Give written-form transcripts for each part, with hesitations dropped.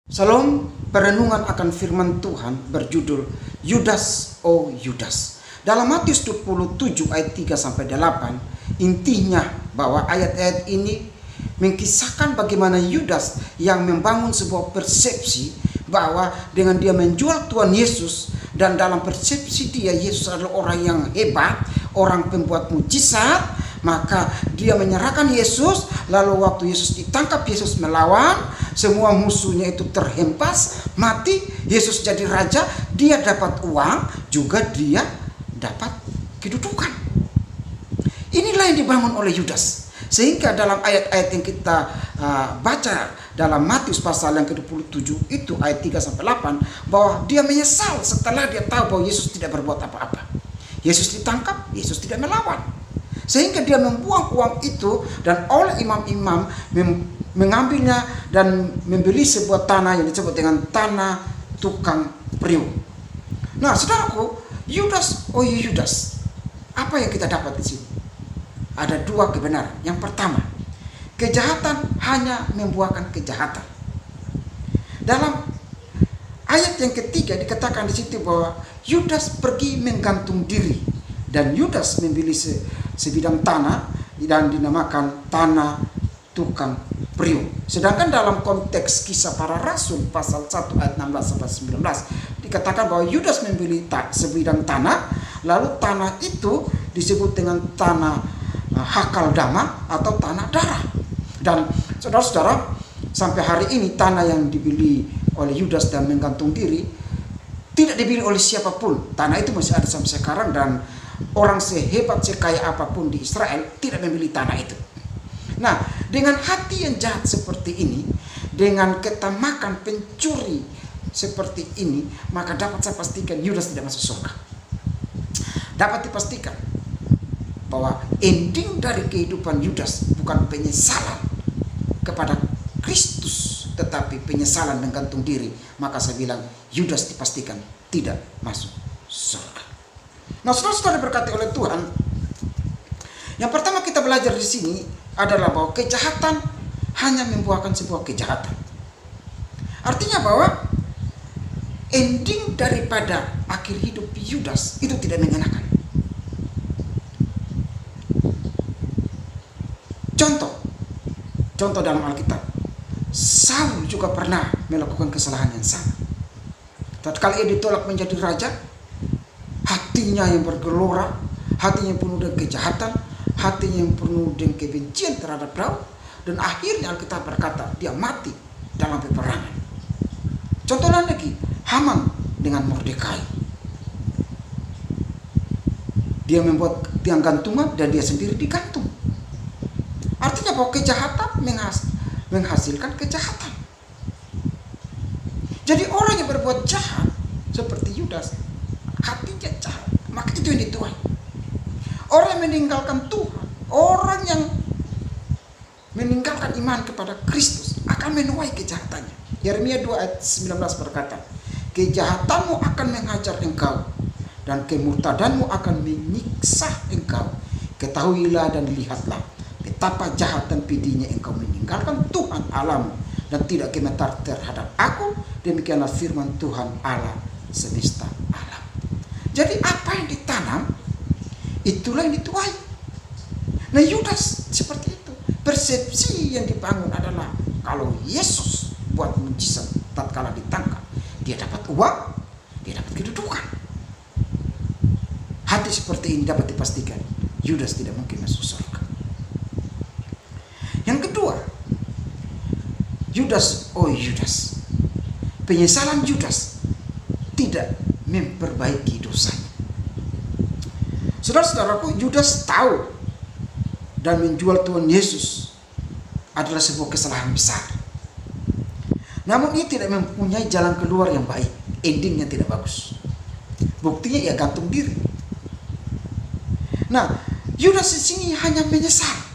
Salam perenungan akan firman Tuhan berjudul Yudas, oh Yudas. Dalam Matius 27 ayat 3 sampai 8, intinya bahwa ayat-ayat ini mengkisahkan bagaimana Yudas yang membangun sebuah persepsi bahwa dengan dia menjual Tuhan Yesus, dan dalam persepsi dia Yesus adalah orang yang hebat, orang pembuat mujizat, maka dia menyerahkan Yesus. Lalu waktu Yesus ditangkap, Yesus melawan, semua musuhnya itu terhempas, mati. Yesus jadi raja, dia dapat uang, juga dia dapat kedudukan. Inilah yang dibangun oleh Yudas. Sehingga dalam ayat-ayat yang kita baca dalam Matius pasal yang ke-27 itu ayat 3 sampai 8, bahwa dia menyesal setelah dia tahu bahwa Yesus tidak berbuat apa-apa. Yesus ditangkap, Yesus tidak melawan. Sehingga dia membuang uang itu, dan oleh imam-imam mengambilnya dan membeli sebuah tanah yang disebut dengan tanah tukang priuk. Nah, saudaraku, Yudas, oh Yudas, apa yang kita dapat di sini? Ada dua kebenaran. Yang pertama, kejahatan hanya membuahkan kejahatan. Dalam ayat yang ketiga dikatakan di situ bahwa Yudas pergi menggantung diri, dan Yudas membeli sebidang tanah dan dinamakan tanah tukang priuk. Sedangkan dalam konteks Kisah Para Rasul pasal 1 ayat 16 sampai 19 dikatakan bahwa Yudas membeli sebidang tanah, lalu tanah itu disebut dengan tanah hakal dama atau tanah darah. Dan saudara-saudara, sampai hari ini tanah yang dibeli oleh Yudas dan menggantung diri tidak dibeli oleh siapapun. Tanah itu masih ada sampai sekarang, dan orang sehebat sekaya apapun di Israel tidak membeli tanah itu. Nah, dengan hati yang jahat seperti ini, dengan ketamakan pencuri seperti ini, maka dapat saya pastikan Yudas tidak masuk surga. Dapat dipastikan bahwa ending dari kehidupan Yudas bukan penyesalan kepada Kristus, tetapi penyesalan menggantung diri. Maka saya bilang Yudas dipastikan tidak masuk surga. Nah, saudara-saudara berkati oleh Tuhan, yang pertama kita belajar di sini adalah bahwa kejahatan hanya membuahkan sebuah kejahatan. Artinya bahwa ending daripada akhir hidup Yudas itu tidak mengenakan. Contoh dalam Alkitab, Saul juga pernah melakukan kesalahan yang sama. Tatkala ia ditolak menjadi raja, hatinya yang bergelora, hatinya yang penuh dengan kejahatan, hatinya yang penuh dengan kebencian terhadap Daud, dan akhirnya Alkitab berkata dia mati dalam peperangan. Contoh lain lagi, Haman dengan Mordekai. Dia membuat tiang gantungan dan dia sendiri digantung. Artinya bahwa kejahatan menghasilkan kejahatan. Jadi orang yang berbuat jahat seperti Yudas, hatinya jahat, maka itu yang dituai. Orang yang meninggalkan Tuhan, orang yang meninggalkan iman kepada Kristus akan menuai kejahatannya. Yeremia 2 ayat 19 berkata, kejahatanmu akan menghajar engkau, dan kemurtadanmu akan menyiksa engkau. Ketahuilah dan lihatlah betapa jahat dan pedihnya engkau meninggalkan Tuhan Allahmu dan tidak gemetar terhadap aku. Demikianlah firman Tuhan Allah semesta alam. Jadi apa yang ditanam, itulah yang dituai. Nah, Yudas seperti itu. Persepsi yang dibangun adalah kalau Yesus buat mujizat tatkala ditangkap, dia dapat uang, dia dapat kedudukan. Hati seperti ini dapat dipastikan Yudas tidak mungkin masuk surga. Yang kedua, Yudas, oh Yudas, penyesalan Yudas tidak memperbaiki dosanya. Saudara-saudaraku, Yudas tahu dan menjual Tuhan Yesus adalah sebuah kesalahan besar. Namun ia tidak mempunyai jalan keluar yang baik. Endingnya tidak bagus. Buktinya ia gantung diri. Nah, Yudas di sini hanya menyesal.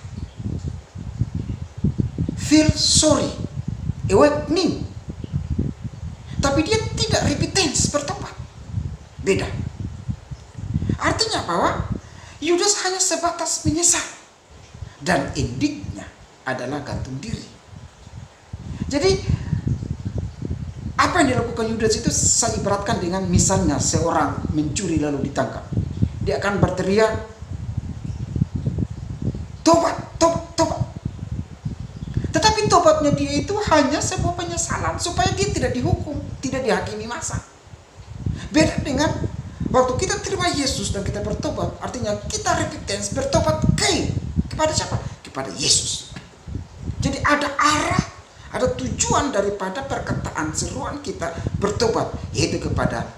Feel sorry, awakening. Tapi dia tidak repentance, bertobat. Beda. Artinya bahwa Yudas hanya sebatas menyesal, dan endingnya adalah gantung diri. Jadi Apa yang dilakukan Yudas itu saya ibaratkan dengan misalnya seorang mencuri lalu ditangkap. Dia akan berteriak, tobat, tobat, tobat. Tetapi tobatnya dia itu hanya sebuah penyesalan supaya dia tidak dihukum, tidak dihakimi masa. Beda dengan waktu kita terima Yesus dan kita bertobat, artinya kita repentance, bertobat kepada siapa? Kepada Yesus. Jadi ada arah, ada tujuan daripada perkataan seruan kita bertobat, yaitu kepada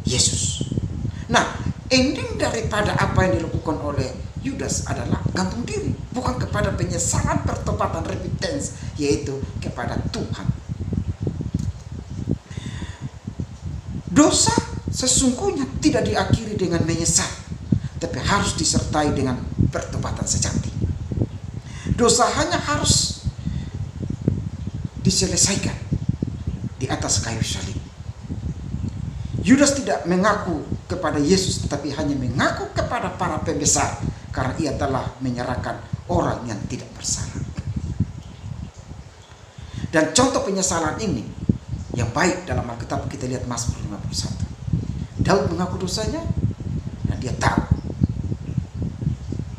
Yesus. Nah, ending daripada apa yang dilakukan oleh Yudas adalah gantung diri, bukan kepada penyesalan pertobatan repentance, yaitu kepada Tuhan. Dosa sesungguhnya tidak diakhiri dengan menyesal, tapi harus disertai dengan pertobatan sejati. Dosa hanya harus diselesaikan di atas kayu salib. Yudas tidak mengaku kepada Yesus, tetapi hanya mengaku kepada para pembesar, karena ia telah menyerahkan orang yang tidak bersalah. Dan contoh penyesalan ini yang baik dalam Alkitab kita lihat Mazmur 51. Daud mengaku dosanya dan dia tahu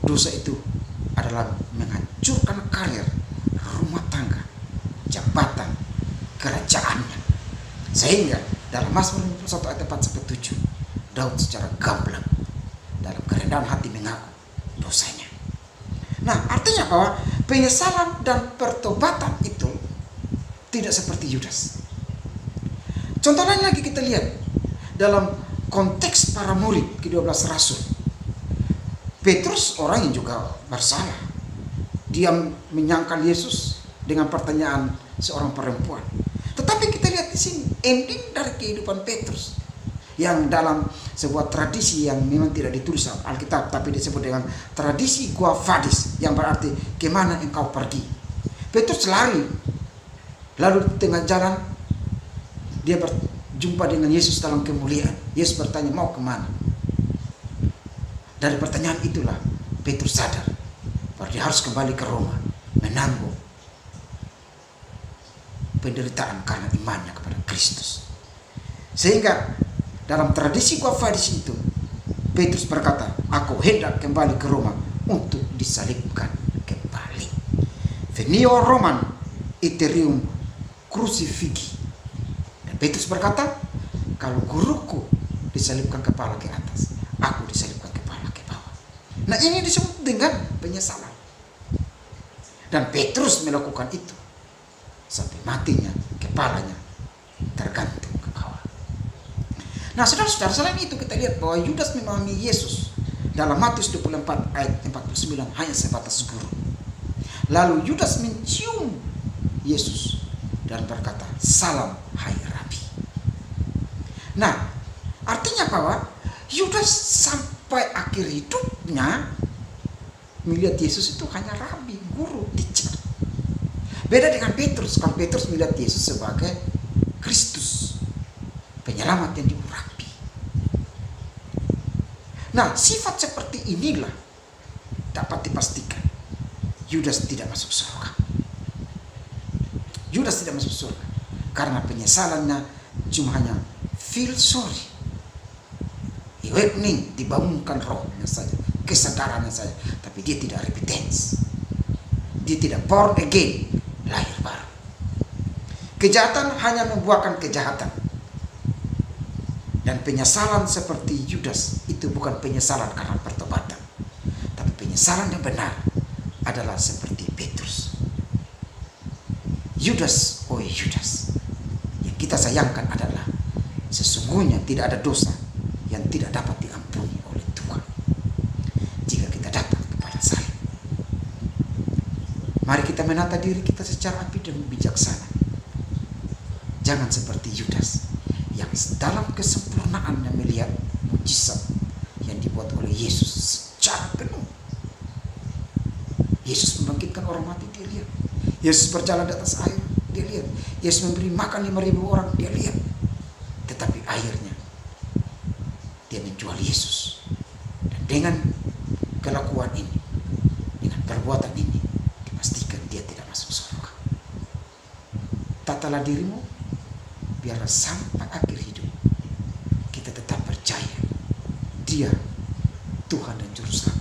dosa itu adalah menghancurkan karir, rumah tangga, jabatan, kerajaannya. Sehingga dalam Mazmur 51 ayat 4-7, Daud secara gamblang dalam kerendahan hati mengaku dosanya. Nah, artinya bahwa penyesalan dan pertobatan itu tidak seperti Yudas. Contoh lain lagi kita lihat dalam konteks para murid ke-12 rasul. Petrus orang yang juga bersalah. Dia menyangkal Yesus dengan pertanyaan seorang perempuan. Tetapi kita lihat di sini ending dari kehidupan Petrus yang dalam sebuah tradisi yang memang tidak ditulis Alkitab, tapi disebut dengan tradisi Quo Vadis, yang berarti kemana engkau pergi. Petrus lari, lalu di tengah jalan dia berjumpa dengan Yesus dalam kemuliaan. Yesus bertanya, mau kemana? Dari pertanyaan itulah Petrus sadar bahwa dia harus kembali ke Roma, menanggung penderitaan karena imannya kepada Kristus. Sehingga dalam tradisi Quo Vadis itu, Petrus berkata, aku hendak kembali ke Roma untuk disalibkan kembali. Venio Roman iterum crucifigi. Dan Petrus berkata, kalau guruku disalibkan kepala ke atas, aku disalibkan kepala ke bawah. Nah, ini disebut dengan penyesalan. Dan Petrus melakukan itu sampai matinya kepalanya tergantung ke bawah. Nah, saudara-saudara, selain itu kita lihat bahwa Yudas memahami Yesus dalam Matius 24 ayat 49 hanya sebatas guru. Lalu Yudas mencium Yesus dan berkata, salam hai Rabi. Nah, artinya bahwa Yudas sampai akhir hidupnya melihat Yesus itu hanya Rabi, guru, teacher. Beda dengan Petrus. Kalau Petrus melihat Yesus sebagai Kristus, penyelamat yang diurapi. Nah, sifat seperti inilah dapat dipastikan Yudas tidak masuk surga. Yudas tidak masuk surga karena penyesalannya cuma hanya feel sorry, awakening, dibangunkan rohnya saja, kesadarannya saja, tapi dia tidak repentance, dia tidak born again, lahir baru. Kejahatan hanya membuahkan kejahatan. Dan penyesalan seperti Yudas itu bukan penyesalan karena pertobatan, tapi penyesalan yang benar adalah seperti Petrus. Yudas, oh Yudas, yang kita sayangkan adalah sesungguhnya tidak ada dosa yang tidak dapat diampuni oleh Tuhan jika kita datang kepada salib. Mari kita menata diri kita secara api dan bijaksana. Jangan seperti Yudas yang dalam kesempurnaannya melihat mujizat yang dibuat oleh Yesus secara penuh. Yesus membangkitkan orang mati, dia lihat. Yesus berjalan di atas air, dia lihat. Yesus memberi makan 5.000 orang, dia lihat. Tetapi akhirnya dia menjual Yesus. Dan dengan kelakuan ini, dengan perbuatan ini, dipastikan dia tidak masuk surga. Tatalah dirimu biar sampai akhir hidup kita tetap percaya Dia Tuhan dan Juru Selamat.